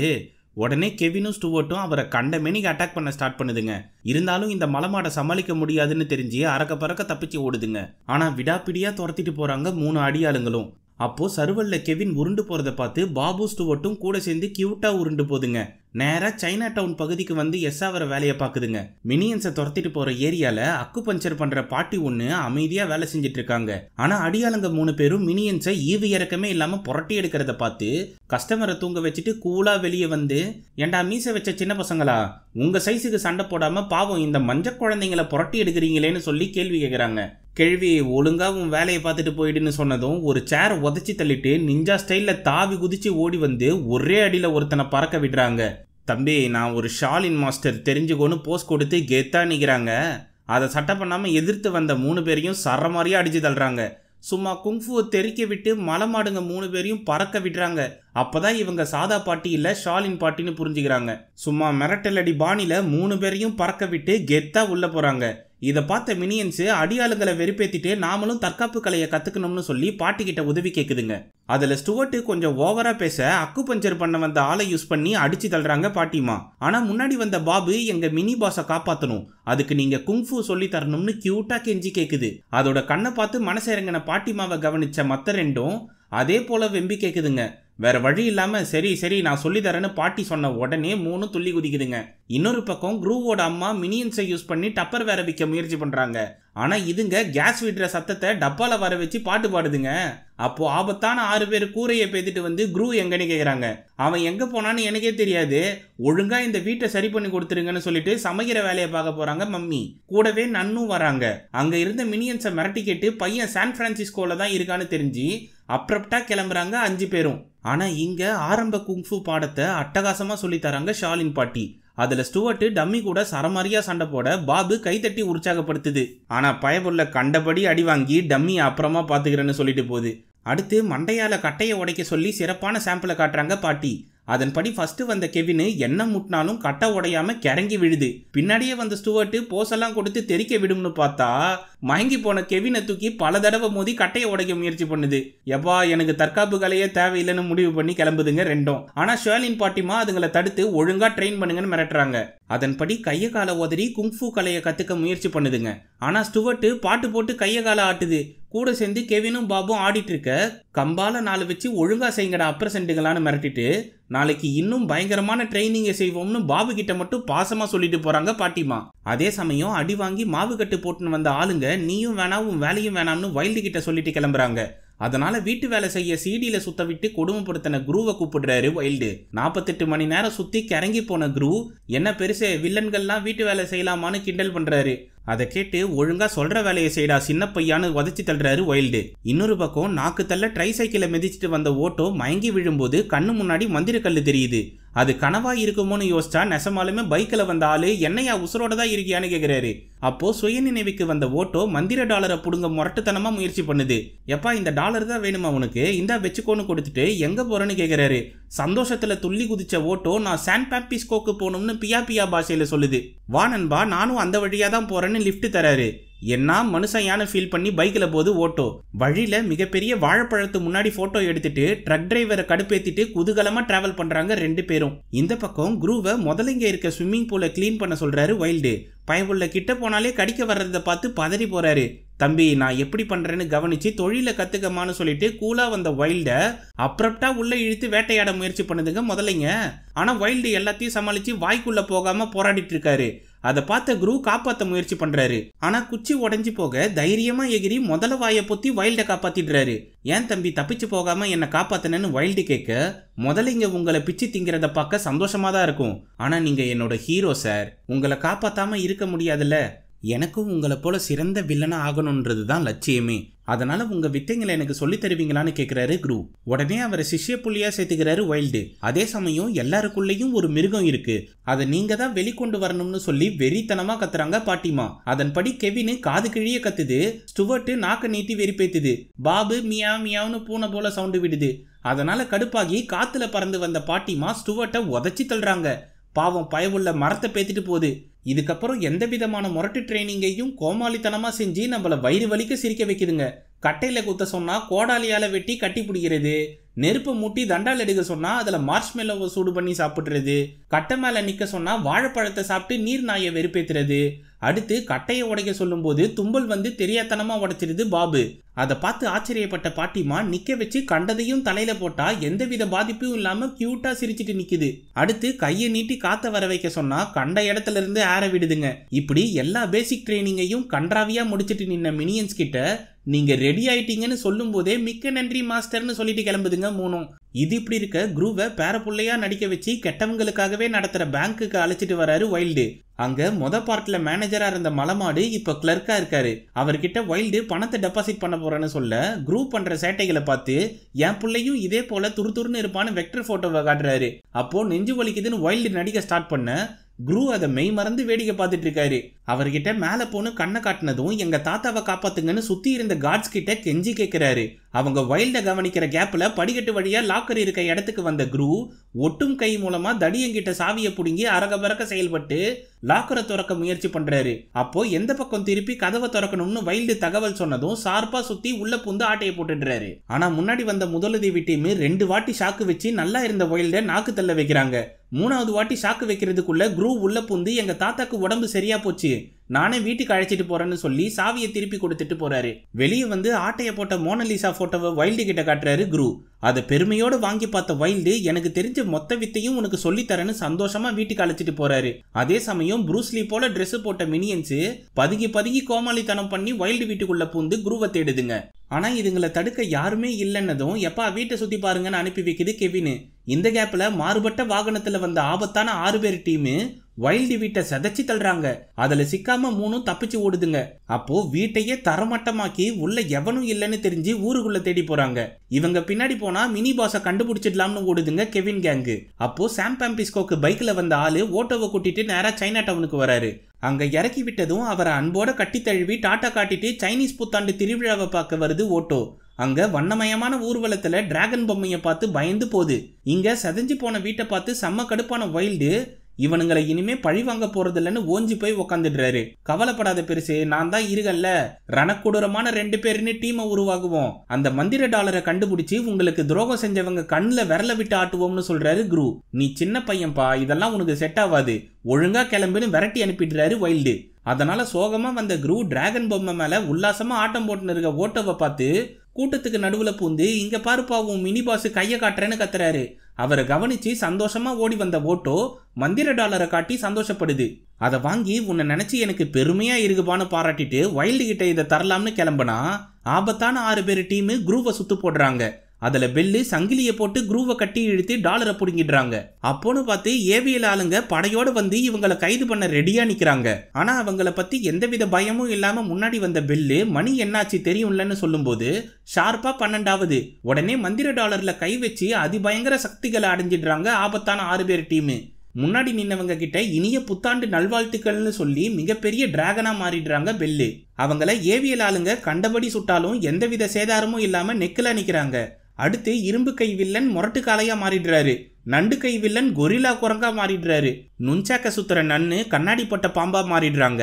உடனே கெவினும் ஸ்டுவர்ட்டும் அவரை கண்ட மெனிக்கு அட்டாக் பண்ண ஸ்டார்ட் பண்ணுதுங்க. இருந்தாலும் இந்த மலமாடை சமாளிக்க முடியாதுன்னு தெரிஞ்சு அறக்க பறக்க தப்பிச்சு ஓடுதுங்க. ஆனால் விடாப்பிடியாக துரத்திட்டு போகிறாங்க 3 அடியாளுங்களும். அப்போ சர்வல்ல கெவின் உருண்டு போறத பார்த்து பாபு ஸ்டுவர்ட்டும் கூட சேர்ந்து கியூட்டா உருண்டு போதுங்க. நேரா சைனா டவுன் பகுதிக்கு வந்து எஸ்ஸாவர வேலையை பார்க்குதுங்க. மினியன்ஸை துரத்திட்டு போற ஏரியால அக்கு பஞ்சர் பண்ற பாட்டி ஒன்று அமைதியா வேலை செஞ்சுட்டு இருக்காங்க. ஆனா அடியாளுங்க 3 பேரும் மினியன்ஸை ஈவு இறக்கமே இல்லாம புரட்டி எடுக்கிறத பார்த்து கஸ்டமரை தூங்க வச்சுட்டு கூலா வெளியே வந்து, ஏண்டா மீசை வச்ச சின்ன பசங்களா, உங்க சைஸுக்கு சண்டை போடாம பாவம் இந்த மஞ்சள் குழந்தைங்களை புரட்டி எடுக்கிறீங்களேன்னு சொல்லி கேள்வி கேட்குறாங்க. கேள்வி ஒழுங்கா உன் வேலையை பார்த்துட்டு போயிடுன்னு சொன்னதும் ஒரு சேரை உதச்சி தள்ளிட்டு நிஞ்சா ஸ்டைல்ல தாவி குதிச்சு ஓடி வந்து ஒரே அடியில ஒருத்தனை பறக்க விடுறாங்க. தம்பி, நான் ஒரு ஷாலின் மாஸ்டர் தெரிஞ்சுக்கோன்னு போஸ்ட் கொடுத்து கெத்தா நிற்கிறாங்க. அதை சட்டை பண்ணாமல் எதிர்த்து வந்த 3 பேரையும் சரமாரியாக அடிச்சு தள்ளுறாங்க. சும்மா குங்ஃபுவை தெறிக்க விட்டு மலமாடுங்க 3 பேரையும் பறக்க விடுறாங்க. அப்பதான் இவங்க சாதா பாட்டி இல்ல ஷாலின் பாட்டின்னு புரிஞ்சுக்கிறாங்க. சும்மா மிரட்டல் அடி பாணியில 3 பேரையும் பறக்க விட்டு கெத்தா உள்ள போறாங்க. இதை பார்த்த மினியன்ஸ் அடியாளுங்களை வெறுப்பேத்திட்டு நாமளும் தற்காப்பு கலையை கத்துக்கணும்னு சொல்லி பாட்டி கிட்ட உதவி கேக்குதுங்க. அதுல ஸ்டுவர்ட் கொஞ்சம் ஓவரா பேச அக்கு பஞ்சர் பண்ண வந்த ஆளை யூஸ் பண்ணி அடிச்சு தள்ளுறாங்க பாட்டிமா. ஆனா முன்னாடி வந்த பாபு எங்க மினி பாஸை காப்பாத்தணும், அதுக்கு நீங்க குங்ஃபு சொல்லி தரணும்னு கியூட்டா கெஞ்சி கேக்குது. அதோட கண்ணை பார்த்து மனசு இறங்கின பாட்டிமாவை கவனிச்ச மத்த 2ம் அதே போல வெம்பி கேக்குதுங்க. வேற வழி இல்லாம சரி சரி நான் சொல்லி தரேன்னு பாட்டி சொன்ன உடனே 3 துள்ளி குதிக்குதுங்க. இன்னொரு பக்கம் குரூவோட அம்மா மினியன்ஸை யூஸ் பண்ணி டப்பர் வேற விற்க முயற்சி பண்றாங்க. ஆனா இதுங்க கேஸ் விடுற சத்தத்தை டப்பால வர வச்சு பாட்டு பாடுதுங்க. அப்போ ஆபத்தான 6 பேர் கூரையை பேத்துட்டு வந்து குரூ எங்கன்னு கேக்குறாங்க. அவன் எங்க போனான்னு எனக்கே தெரியாது, ஒழுங்கா இந்த வீட்டை சரி பண்ணி கொடுத்துருங்கன்னு சொல்லிட்டு சமைக்கிற வேலையை பார்க்க போறாங்க மம்மி. கூடவே நன்னும் வராங்க. அங்க இருந்த மினியன்ஸை மிரட்டி கேட்டு பையன் சான் பிரான்சிஸ்கோல தான் இருக்கான்னு தெரிஞ்சு அப்ரப்டா கிளம்புறாங்க 5 பேரும். ஆனா இங்க ஆரம்ப குங்ஃபு பாடத்தை அட்டகாசமா சொல்லி தராங்க ஷாலின் பாட்டி. அதுல ஸ்டுவர்ட் டம்மி கூட சரமாரியா சண்டை போட பாபு கைத்தட்டி உற்சாகப்படுத்துது. ஆனா பயபுள்ள கண்டபடி அடி வாங்கி டம்மி அப்புறமா பாத்துக்கிறேன்னு சொல்லிட்டு போகுது. அடுத்து மண்டையால கட்டையை உடைக்க சொல்லி சிறப்பான சாம்பிளை காட்டுறாங்க பாட்டி. அதன்படி ஃபர்ஸ்ட் வந்த கெவின் என்ன முட்டினாலும் கட்டை உடையாம கிறங்கி விழுது. பின்னாடியே வந்த ஸ்டுவர்ட் போஸெல்லாம் கொடுத்து தெறிக்க விடும்னு பார்த்தா மயங்கி போன கெவினை தூக்கி பல தடவை மோதி கட்டையை உடைக்க முயற்சி பண்ணுது. எப்பா எனக்கு தற்காப்பு கலையே தேவையில்லைன்னு முடிவு பண்ணி கிளம்புதுங்க 2ம். ஆனா ஷர்லின் பாட்டிமா அதுங்களை தடுத்து ஒழுங்கா ட்ரெயின் பண்ணுங்கன்னு மிரட்டுறாங்க. அதன்படி கைய காலை உதறி குங்ஃபு கலையை கத்துக்க முயற்சி பண்ணுதுங்க. ஆனா ஸ்டுவர்ட் பாட்டு போட்டு கைய காலை ஆட்டுது. கூட சேர்ந்து கெவினும் பாபும் ஆடிட்டு இருக்க கம்பால 4 வச்சு ஒழுங்கா செய்யுங்கடா அப்ரசென்ட்டுகளான்னு மிரட்டிட்டு நாளைக்கு இன்னும் பயங்கரமான ட்ரைனிங்கை செய்வோம்னு பாபு கிட்ட மட்டும் பாசமா சொல்லிட்டு போறாங்க பாட்டிமா. அதே சமயம் அடி வாங்கி மாவு கட்டு போட்டுன்னு வந்த ஆளுங்க நீயும் வேணாம் உன் வேலையும் வேணாம்னு வைல்டு கிட்ட சொல்லிட்டு கிளம்புறாங்க. அதனால வீட்டு வேலை செய்ய சீடியில சுத்த விட்டு கொடுமைப்படுத்தின குரூவை கூப்பிடுறாரு வைல்டு. 48 மணி நேரம் சுத்தி கிறங்கி போன குரூ என்ன பெருசே வில்லன்கள்லாம் வீட்டு வேலை செய்யலாமான்னு கிண்டல் பண்றாரு. அதை கேட்டு ஒழுங்கா சொல்ற வேலையை செய்டா சின்ன பையான்னு உதச்சி தள்ளுறாரு வைல்டு. இன்னொரு பக்கம் நாக்கு தள்ள ட்ரை சைக்கிளை மிதிச்சுட்டு வந்த ஓட்டோ மயங்கி விழும்போது கண்ணு முன்னாடி மந்திர கல்லு தெரியுது. அது கனவா இருக்குமோன்னு யோசிச்சா நெசமாலுமே பைக்கில் வந்த ஆளு என்னையா உசுரோட தான் இருக்கியான்னு கேட்கிறாரு. அப்போ சுயநினைவுக்கு வந்த ஓட்டோ மந்திர டாலரை புடுங்க முரட்டுத்தனமா முயற்சி பண்ணுது. எப்பா இந்த டாலர் தான் வேணுமா உனக்கு, இந்தா வச்சுக்கோன்னு கொடுத்துட்டு எங்க போறேன்னு கேட்கிறாரு. சந்தோஷத்துல துள்ளி குதிச்ச ஓட்டோ நான் சான் பிரான்சிஸ்கோக்கு போகணும்னு பியா பியா பாஷையில சொல்லுது. வா நண்பா நானும் அந்த வழியா தான் போறேன்னு லிஃப்ட் தராரு. என்ன மனுஷன் யானை ஃபீல் பண்ணி பைக்ல போது ஓட்டோ. வழியில மிகப்பெரிய வாழைப்பழத்து முன்னாடி போட்டோ எடுத்துட்டு ட்ரக் டிரைவரை கடுப்பேத்திட்டு குதூகலமா டிராவல் பண்றாங்க 2 பேரும். இந்த பக்கம் குரூவை முதல்ல இங்க இருக்க ஸ்விம்மிங் பூலை கிளீன் பண்ண சொல்றாரு வைல்டு. பயவுள்ள கிட்ட போனாலே கடிக்க வர்றத பார்த்து பதறி போறாரு. தம்பி நான் எப்படி பண்றேன்னு கவனிச்சு தொழில கத்துக்கமான்னு சொல்லிட்டு கூலா வந்த வைல்ட அப்ரப்டா உள்ள இழுத்து வேட்டையாட முயற்சி பண்ணுதுங்க முதலைங்க. ஆனா வைல்டு எல்லாத்தையும் சமாளிச்சு வாய்க்குள்ள போகாம போராடிட்டு இருக்காரு. அதை பார்த்த குரூ காப்பாத்த முயற்சி பண்றாரு. ஆனா குச்சி உடைஞ்சு போக தைரியமா எகிரி முதல வாயை பொத்தி வைல்ட காப்பாத்திடுறாரு. ஏன் தம்பி தப்பிச்சு போகாம என்ன காப்பாத்தனன்னு வைல்டு கேட்க, முதலைங்க உங்களை பிச்சு திங்கிறத பார்க்க சந்தோஷமா தான் இருக்கும். ஆனா நீங்க என்னோட ஹீரோ சார், உங்களை காப்பாத்தாம இருக்க முடியாதுல்ல. எனக்கும் உங்களை போல சிறந்த வில்லனா ஆகணும்ன்றது தான் லட்சியமே. அதனால உங்க வித்தைங்களை எனக்கு சொல்லி தருவீங்களான்னு கேட்கிறாரு குரூ. உடனே அவரை சிஷ்ய புள்ளியா சேர்த்துக்கிறாரு வைல்டு. அதே சமயம் எல்லாருக்குள்ளேயும் ஒரு மிருகம் இருக்கு, அதை நீங்க தான் வெளிக்கொண்டு வரணும்னு சொல்லி வெறித்தனமா கத்துறாங்க பாட்டிமா. அதன்படி கெவின் காது கிழிய கத்துது. ஸ்டுவர்ட் நாக்க நீட்டி வெறிப்பேத்துது. பாபு மியா மியாவுன்னு பூனை போல சவுண்டு விடுது. அதனால கடுப்பாகி காத்துல பறந்து வந்த பாட்டிமா ஸ்டுவர்ட்டை உதச்சி தள்ளுறாங்க. பாவம் பயவுள்ள மரத்தை பேத்திட்டு போகுது. இதுக்கப்புறம் எந்த விதமான முரட்டு ட்ரைனிங்கையும் கோமாளித்தனமா செஞ்சு நம்மள வயிறு வலிக்க சிரிக்க வைக்குதுங்க. கட்டையில குத்த சொன்னா கோடாலியால வெட்டி கட்டி பிடிக்கிறது, நெருப்பை மூட்டி தண்டால் எடுக்க சொன்னா அதுல மார்ஷ்மெல்லோவை சூடு பண்ணி சாப்பிடுறது, கட்டை மேல நிக்க சொன்னா வாழைப்பழத்தை சாப்பிட்டு நீர் நாயை வெறுப்பேத்துறது. அடுத்து கட்டையை உடைக்க சொல்லும் போது தும்பல் வந்து தெரியாதனமா உடைச்சிருது பாபு. அதை பார்த்து ஆச்சரியப்பட்ட பாட்டிமா நிக்க வச்சு கண்டதையும் தலையில போட்டா எந்தவித பாதிப்பும் இல்லாம கியூட்டா சிரிச்சிட்டு நிக்குது. அடுத்து கையை நீட்டி காத்த வர வைக்க சொன்னா கண்ட இடத்துல இருந்து ஏற விடுதுங்க. இப்படி எல்லா பேசிக் ட்ரைனிங்கையும் கன்றாவியா முடிச்சிட்டு நின்ன மினியன்ஸ் கிட்ட நீங்க ரெடி ஆயிட்டீங்கன்னு சொல்லும் போதே மிக்க நன்றி மாஸ்டர்னு சொல்லிட்டு கிளம்புதுங்க மூணும். இது இப்படி இருக்க குரூவை பேர புள்ளையா நடிக்க வச்சு கெட்டவங்களுக்காகவே நடத்துற பேங்க்குக்கு அழைச்சிட்டு வராரு வைல்டு. அங்க மொத பார்ட்ல மேனேஜரா இருந்த மலமாடு இப்ப கிளர்க்கா இருக்காரு. அவர்கிட்ட வைல்டு பணத்தை டெபாசிட் பண்ண போறேன்னு சொல்ல குரூப் பண்ற சேட்டைகளை பார்த்து என் பிள்ளையும் இதே போல துருதுருன்னு இருப்பான்னு வெக்டர் போட்டோவை காட்டுறாரு. அப்போ நெஞ்சு வலிக்குதுன்னு வைல்டு நடிக்க ஸ்டார்ட் பண்ண குரூ அதை மெய் மறந்து வேடிக்கை பார்த்துட்டு இருக்காரு. அவர்கிட்ட மேல போன்னு கண்ணை காட்டினதும் எங்க தாத்தாவை காப்பாத்துங்கன்னு சுத்தி இருந்த கார்ட்ஸ் கிட்ட கெஞ்சி கேட்கிறாரு. அவங்க வைல்ட கவனிக்கிற கேப்ல படிக்கட்டு வழியா லாக்கர் இருக்க இடத்துக்கு வந்த குரூ ஒட்டும் கை மூலமா தடியங்கிட்ட சாவியை புடுங்கி அரக பறக்க செயல்பட்டு லாக்கரை திறக்க முயற்சி பண்றாரு. அப்போ எந்த பக்கம் திருப்பி கதவை திறக்கணும்னு வைல்டு தகவல் சொன்னதும் சார்பா சுத்தி உள்ள புந்து ஆட்டையை போட்டுடுறாரு. ஆனா முன்னாடி வந்த முதலுதவி டீம் 2 வாட்டி ஷாக்கு வச்சு நல்லா இருந்த வைல்ட நாக்கு தள்ள வைக்கிறாங்க. 3வது வாட்டி ஷாக்கு வைக்கிறதுக்குள்ள குரூ உள்ள புந்து எங்க தாத்தாக்கு உடம்பு சரியா போச்சு, நானே வீட்டுக்கு அழைச்சிட்டு போறேன்னு சொல்லி சாவியை திருப்பி கொடுத்துட்டு போறாரு. வெளியே வந்து ஆட்டைய போட்ட மோனலிசா போட்டோவை வைல்டு கிட்ட காட்டுறாரு குரூ. அதை பெருமையோடு வாங்கி பார்த்த வைல்டு எனக்கு தெரிஞ்ச மொத்த வித்தையும் உனக்கு சொல்லித்தரேன்னு சந்தோஷமா வீட்டுக்கு அழைச்சிட்டு போறாரு. அதே சமயம் ப்ரூஸ்லி போல ட்ரெஸ் போட்ட மினியன்ஸ் பதுங்கி பதுங்கி கோமாளித்தனம் பண்ணி வைல்டு வீட்டுக்குள்ள பூந்து குரூவை தேடுதுங்க. ஆனா இதுங்களை தடுக்க யாருமே இல்லைன்னதும் எப்பா வீட்டை சுத்தி பாருங்கன்னு அனுப்பி வைக்குது கெவின். இந்த கேப்ல மாறுபட்ட வாகனத்துல வந்த ஆபத்தான 6 பேர் டீமு வைல்டு வீட்டை செதச்சி தள்ளுறாங்க. அதுல சிக்காம 3 தப்பிச்சு ஓடுதுங்க. அப்போ வீட்டையே தரமட்டமாக்கி உள்ள எவனும் இல்லைன்னு தெரிஞ்சு ஊருக்குள்ள தேடி போறாங்க. இவங்க பின்னாடி போனா மினி பாஸை கண்டுபிடிச்சிடலாம்னு ஓடுதுங்க கெவின் கேங்கு. அப்போ சான் பிரான்சிஸ்கோக்கு பைக்ல வந்த ஆளு ஓட்டோவை கூட்டிட்டு நேரா சைனா டவுனுக்கு வராரு. அங்க இறக்கி விட்டதும் அவரை அன்போட கட்டி தழுவி டாட்டா காட்டிட்டு சைனீஸ் புத்தாண்டு திருவிழாவை பார்க்க வருது ஓட்டோ. அங்க வண்ணமயமான ஊர்வலத்துல டிராகன் பொம்மையை பார்த்து பயந்து போகுது. இங்க செதஞ்சு போன வீட்டை பார்த்து செம்ம கடுப்பான வைல்டு இவனுங்களை இனிமே பழி வாங்க போறது இல்லைன்னு ஓஞ்சி போய் உக்காந்துடுறாரு. கவலைப்படாத பெருசு, நான் தான் இருக்கல்ல, ரணக்கொடூரமான 2 பேருன்னு டீமை உருவாகுவோம். அந்த மந்திர டாலரை கண்டுபிடிச்சு உங்களுக்கு துரோகம் செஞ்சவங்க கண்ணுல விரல விட்டு ஆட்டுவோம்னு சொல்றாரு குரூ. நீ சின்ன பையன்பா, இதெல்லாம் உனக்கு செட் ஆகாது, ஒழுங்கா கிளம்புன்னு விரட்டி அனுப்பிடுறாரு வைல்டு. அதனால சோகமா வந்த குரூ டிராகன் பொம்மை மேல உல்லாசமா ஆட்டம் போட்டுன்னு இருக்க ஓட்டோவை பார்த்து கூட்டத்துக்கு நடுவுல பூந்து இங்க பாருப்பா உன் மினி பாஸ் கைய காட்டுறேன்னு கத்துறாரு. அவரை கவனிச்சு சந்தோஷமா ஓடி வந்த ஓட்டோ மந்திர டாலரை காட்டி சந்தோஷப்படுது. அதை வாங்கி உன்னை நினைச்சு எனக்கு பெருமையா இருக்குப்பான்னு பாராட்டிட்டு வைல்டு கிட்ட இதை தரலாம்னு கிளம்புனா ஆபத்தான 6 பேர் டீமு குரூவை சுத்து போடுறாங்க. அதுல பெல்லு சங்கிலியை போட்டு குரூவை கட்டி இழுத்து டாலரை புடுங்கிடுறாங்க. அப்போன்னு பார்த்து ஏவிஎல் ஆளுங்க படையோட வந்து இவங்களை கைது பண்ண ரெடியா நிக்கிறாங்க. ஆனா அவங்கள பத்தி எந்தவித பயமும் இல்லாம முன்னாடி வந்த பெல்லு மணி என்னாச்சு தெரியும்லன்னு சொல்லும்போது ஷார்ப்பா 12வது. உடனே மந்திர டாலர்ல கை வச்சு அதிபயங்கர சக்திகளை அடைஞ்சிடுறாங்க ஆபத்தான 6 பேர் டீம். முன்னாடி நின்னவங்க கிட்ட இனிய புத்தாண்டு நல்வாழ்த்துக்கள்னு சொல்லி மிகப்பெரிய டிராகனா மாறிடுறாங்க பெல்லு. அவங்கள ஏவிஎல் ஆளுங்க கண்டபடி சுட்டாலும் எந்தவித சேதாரமும் இல்லாம நெக்கில நிக்கிறாங்க. அடுத்து இரும்பு கை வில்லன் முரட்டு காளையா மாறிடுறாரு. நண்டு கை வில்லன் கொரில்லா குரங்கா மாறிடுறாரு. நுஞ்சாக்க சுத்துற நன்னு கண்ணாடி பட்ட பாம்பா மாறிடுறாங்க.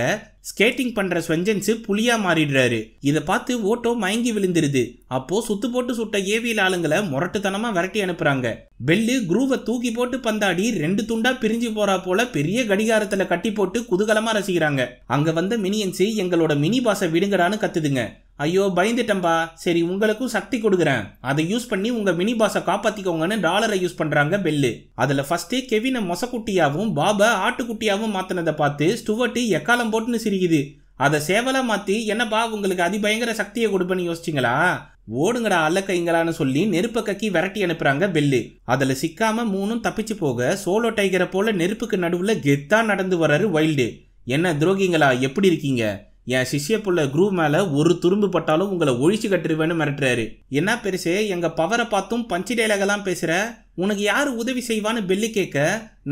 ஸ்கேட்டிங் பண்ற ஸ்வெஞ்சன்ஸ் புலியா மாறிடுறாரு. இதை பார்த்து ஓட்டோ மயங்கி விழுந்துருது. அப்போ சுத்து போட்டு சுட்ட ஏவிஎல் ஆளுங்களை முரட்டுத்தனமா விரட்டி அனுப்புறாங்க. பெல்லு குரூவை தூக்கி போட்டு பந்தாடி 2 துண்டா பிரிஞ்சு போறா போல பெரிய கடிகாரத்துல கட்டி போட்டு குதூகலமா ரசிக்கிறாங்க. அங்க வந்த மினியன்ஸ் எங்களோட மினி பாஸை விடுங்கடான்னு கத்துதுங்க. ஐயோ பயந்துட்டம்பா, சரி உங்களுக்கும் சக்தி கொடுக்குறேன், அதை யூஸ் பண்ணி உங்க மினி பாஸை காப்பாத்திக்கோங்கன்னு டாலரை யூஸ் பண்றாங்க பெல்லு. அதுல ஃபர்ஸ்ட் கெவினை மொசக்குட்டியாவும் பாப ஆட்டுக்குட்டியாவும் மாத்தினதை பார்த்து ஸ்டுவர்ட் எக்காலம் போட்டுன்னு சிரிக்குது. அதை சேவலா மாத்தி என்னப்பா உங்களுக்கு அதிபயங்கர சக்தியை கொடுப்பேன்னு யோசிச்சிங்களா, ஓடுங்கடா அல்ல கைங்களான்னு சொல்லி நெருப்ப கக்கி விரட்டி அனுப்புறாங்க பெல்லு. அதுல சிக்காம 3ம் தப்பிச்சு போக சோலோ டைகரை போல நெருப்புக்கு நடுவுல கெத்தா நடந்து வர்றாரு வைல்டு. என்ன துரோகிங்களா எப்படி இருக்கீங்க, என் சிஷ்ய புள்ள குரூவ் மேல ஒரு துரும்பு பட்டாலும் உங்களை ஒழிச்சு கட்டுருவேன்னு மிரட்டுறாரு. என்ன பெருசே எங்க பவரை பார்த்தும் பஞ்சு டைலாகெல்லாம் பேசுற, உனக்கு யாரு உதவி செய்வான்னு பெல்லு கேட்க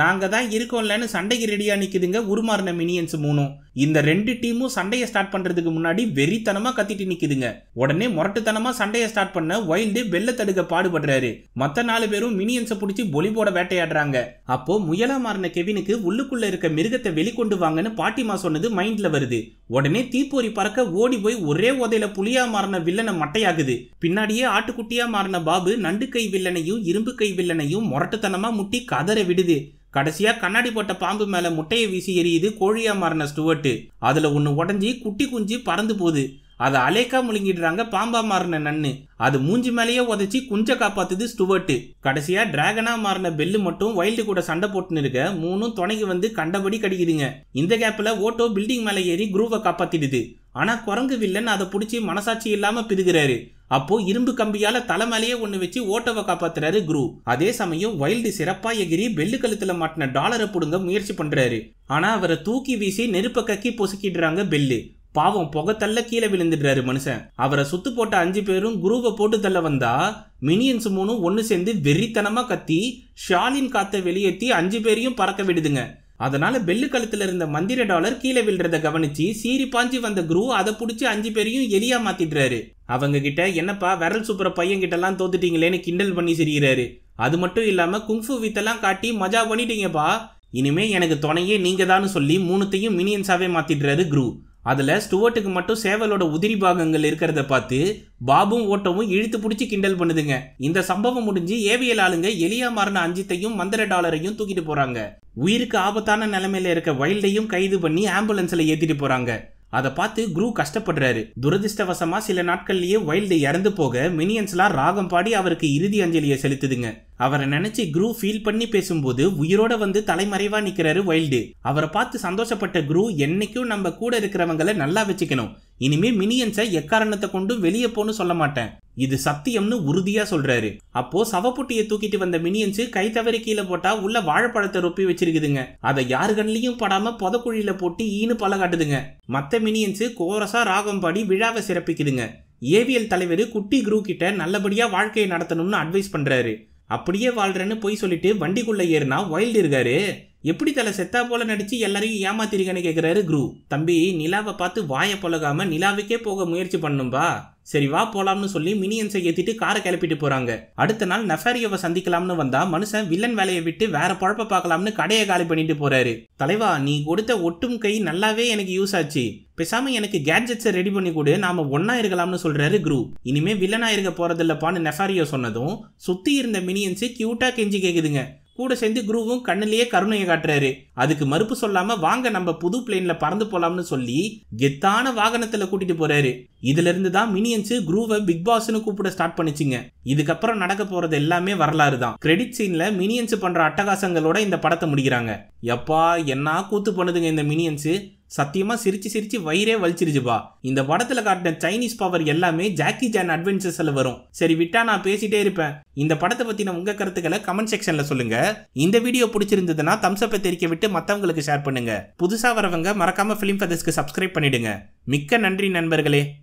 நாங்க தான் இருக்கோம்லன்னு சண்டைக்கு ரெடியா நிக்குதுங்க உருமாறின மினியன்ஸ் 3ம். இந்த 2 டீமும் சண்டையை ஸ்டார்ட் பண்றதுக்கு முன்னாடி வெறித்தனமா கத்திட்டு நிக்குதுங்க. உடனே முரட்டுத்தனமா சண்டையை ஸ்டார்ட் பண்ண வைல்டு பெல்ல தடுக்க பாடுபடுறாரு. மத்த 4 பேரும் மினியன்ஸை பிடிச்சி பொலி போட வேட்டையாடுறாங்க. அப்போ முயலா மாறின கெவினுக்கு உள்ளுக்குள்ள இருக்க மிருகத்தை வெளிக்கொண்டு வாங்கன்னு பாட்டிமா சொன்னது மைண்ட்ல வருது. உடனே தீப்பொறி பறக்க ஓடி போய் ஒரே உதையில புலியா மாறின வில்லனை மட்டையாகுது. பின்னாடியே ஆட்டுக்குட்டியா மாறின பாபு நண்டு கை வில்லனையும் இரும்பு கை வில்லனையும் முரட்டுத்தனமா முட்டி கதற விடுது. கடைசியா கண்ணாடி போட்ட பாம்பு மேல முட்டையை வீசி எரியுது கோழியா மாறின ஸ்டுவர்ட். அதுல ஒண்ணு உடஞ்சி குட்டி குஞ்சு பறந்து போகுது. அதை அலேக்கா முழுங்கிடுறாங்க பாம்பா மாறின நன்னு. அது மூஞ்சி மேலேயே உதச்சி குஞ்ச காப்பாத்துது ஸ்டுவர்ட். கடைசியா டிராகனா மாறின பெல்லு மட்டும் வைல்டு கூட சண்டை போட்டுன்னு இருக்க 3ம் துணைக்கு வந்து கண்டபடி கடிக்குதுங்க. இந்த கேப்ல ஓட்டோ பில்டிங் மேல ஏறி குரூவை காப்பாத்திடுது. ஆனா குரங்கு வில்லன் அதை பிடிச்சி மனசாட்சி இல்லாம பிதுகிறாரு. அப்போ இரும்பு கம்பியால தலை மேலேயே ஒண்ணு வச்சு ஓட்டோவை காப்பாத்துறாரு குரூ. அதே சமயம் வைல்டு சிறப்பா எகிரி பெல்லு கழுத்துல மாட்டின டாலரை புடுங்க முயற்சி பண்றாரு. ஆனா அவரை தூக்கி வீசி நெருப்ப கக்கி பொசுக்கிடுறாங்க பெல்லு. பாவம் புகை தள்ள கீழே விழுந்துடுறாரு மனுஷன். அவரை சுத்து போட்ட 5 பேரும் குரூவை போட்டு தள்ள வந்தா மினியன்ஸ் 3ம் ஒன்னு சேர்ந்து வெறித்தனமா கத்தி ஷாலின் காத்த வெளியேற்றி 5 பேரையும் பறக்க விடுதுங்க. அதனால பெல்லு கழுத்துல இருந்த மந்திர டாலர் கீழே விழுறத கவனிச்சு சீறி பாஞ்சு வந்த குரூ அதை பிடிச்சி 5 பேரையும் எலியா மாத்திடுறாரு. அவங்க கிட்ட என்னப்பா விரல் சூப்பர பையன் கிட்ட எல்லாம் தோத்துட்டீங்களேன்னு கிண்டல் பண்ணி சிரிக்கிறாரு. அது மட்டும் இல்லாம குங்ஃபு வித்தெல்லாம் காட்டி மஜா பண்ணிட்டீங்கப்பா, இனிமே எனக்கு துணையே நீங்க தான் சொல்லி 3த்தையும் மினியன்ஸாவே மாத்திடுறாரு குரூ. அதுல ஸ்டுவர்ட்டுக்கு மட்டும் சேவலோட உதிரி பாகங்கள் இருக்கிறத பார்த்து பாபும் ஓட்டவும் இழுத்து பிடிச்சி கிண்டல் பண்ணுதுங்க. இந்த சம்பவம் முடிஞ்சு ஏவிஎல் ஆளுங்க எலியா மாறின 5த்தையும் மந்திர டாலரையும் தூக்கிட்டு போறாங்க. உயிருக்கு ஆபத்தான நிலைமையில இருக்க வைல்டையும் கைது பண்ணி ஆம்புலன்ஸ்ல ஏத்திட்டு போறாங்க. அதை பார்த்து குரூ கஷ்டப்படுறாரு. துரதிருஷ்டவசமா சில நாட்கள்லயே வைல்டு இறந்து போக மினியன்ஸ்லாம் ராகம் பாடி அவருக்கு இறுதி அஞ்சலியை செலுத்துதுங்க. அவரை நினைச்சு குரூ ஃபீல் பண்ணி பேசும்போது உயிரோட வந்து தலைமறைவா நிக்கிறாரு வைல்டு. அவரை பார்த்து சந்தோஷப்பட்ட குரூ என்னைக்கும் நம்ம கூட இருக்கிறவங்களை நல்லா வச்சுக்கணும், இனிமே மினியன்ஸை எக்காரணத்தை கொண்டு வெளியே போன்னு சொல்ல மாட்டேன், இது சத்தியம்னு உறுதியா சொல்றாரு. அப்போ சவப்புட்டியை தூக்கிட்டு வந்த மினியன்ஸ் கை தவறி கீழே போட்டா உள்ள வாழைப்பழத்தை ரொப்பி வச்சிருக்குதுங்க. அதை யாரு கண்ணிலையும் படாம புதக்குழியில போட்டு ஈனு பல காட்டுதுங்க. மத்த மினியன்ஸ் கோரஸா ராகம் பாடி விழாவை சிறப்பிக்குதுங்க. ஏவிஎல் தலைவர் குட்டி குரூ கிட்ட நல்லபடியா வாழ்க்கையை நடத்தணும்னு அட்வைஸ் பண்றாரு. அப்படியே வாழ்றேன்னு போய் சொல்லிட்டு வண்டிக்குள்ள ஏறினா வைல்டு இருக்காரு. எப்படி தலை செத்தா போல நடிச்சு எல்லாரையும் ஏமாத்திருக்கன்னு கேக்குறாரு குரூ. தம்பி நிலாவை பார்த்து வாயை பொலகாம நிலாவுக்கே போக முயற்சி பண்ணும்பா, சரி வா போலாம்னு சொல்லி மினியன்ஸை ஏத்திட்டு காரை கிளப்பிட்டு போறாங்க. அடுத்த நாள் நெஃபாரியோவை சந்திக்கலாம்னு வந்தா மனுஷன் வில்லன் வேலையை விட்டு வேற பழப்ப பார்க்கலாம்னு கடையை காலி பண்ணிட்டு போறாரு. தலைவா நீ கொடுத்த ஒட்டும் கை நல்லாவே எனக்கு யூஸ் ஆச்சு, பேசாம எனக்கு கேட்ஜெட்ஸை ரெடி பண்ணி கொடு, நாம ஒன்னா இருக்கலாம்னு சொல்றாரு குரூ. இனிமே வில்லனா இருக்க போறதில்லப்பான்னு நெஃபாரியோ சொன்னதும் சுத்தி இருந்த மினியன்ஸ் கியூட்டா கெஞ்சி கேக்குதுங்க. கூட சேர்ந்து குரூவும் கண்ணிலேயே கருணையை காட்டுறாரு. அதுக்கு மறுப்பு சொல்லாம வாங்க நம்ம புது பிளேன்ல பறந்து போலாம்னு சொல்லி கெத்தான வாகனத்துல கூட்டிட்டு போறாரு. இதுல இருந்து தான் மினியன்ஸ் குரூவை பிக் பாஸ்னு கூப்பிட ஸ்டார்ட் பண்ணிச்சுங்க. இதுக்கப்புறம் நடக்க போறது எல்லாமே வரலாறு தான். கிரெடிட் சீன்ல மினியன்ஸ் பண்ற அட்டகாசங்களோட இந்த படத்தை முடிக்கிறாங்க. எப்பா என்ன கூத்து பண்ணுதுங்க இந்த மினியன்ஸ். சத்தியமா சிரிச்சு சிரிச்சு வயிறே வலிச்சிருச்சுப்பா. இந்த படத்துல காட்டின சைனீஸ் பவர் எல்லாமே ஜாக்கி சான் அட்வென்ச்சர்ஸ்ல வரும். சரி விட்டா நான் பேசிட்டே இருப்பேன். இந்த படத்தை பத்தின உங்க கருத்துக்களை கமெண்ட் செக்ஷன்ல சொல்லுங்க. இந்த வீடியோ பிடிச்சிருந்ததுன்னா தம்ஸ் அப் தெரிவிக்க விட்டு மத்தவங்களுக்கு ஷேர் பண்ணுங்க. புதுசா வரவங்க மறக்காம ஃபிலிம் ஃபெதர்ஸ்க்கு சப்ஸ்கிரைப் பண்ணிடுங்க. மிக்க நன்றி நண்பர்களே.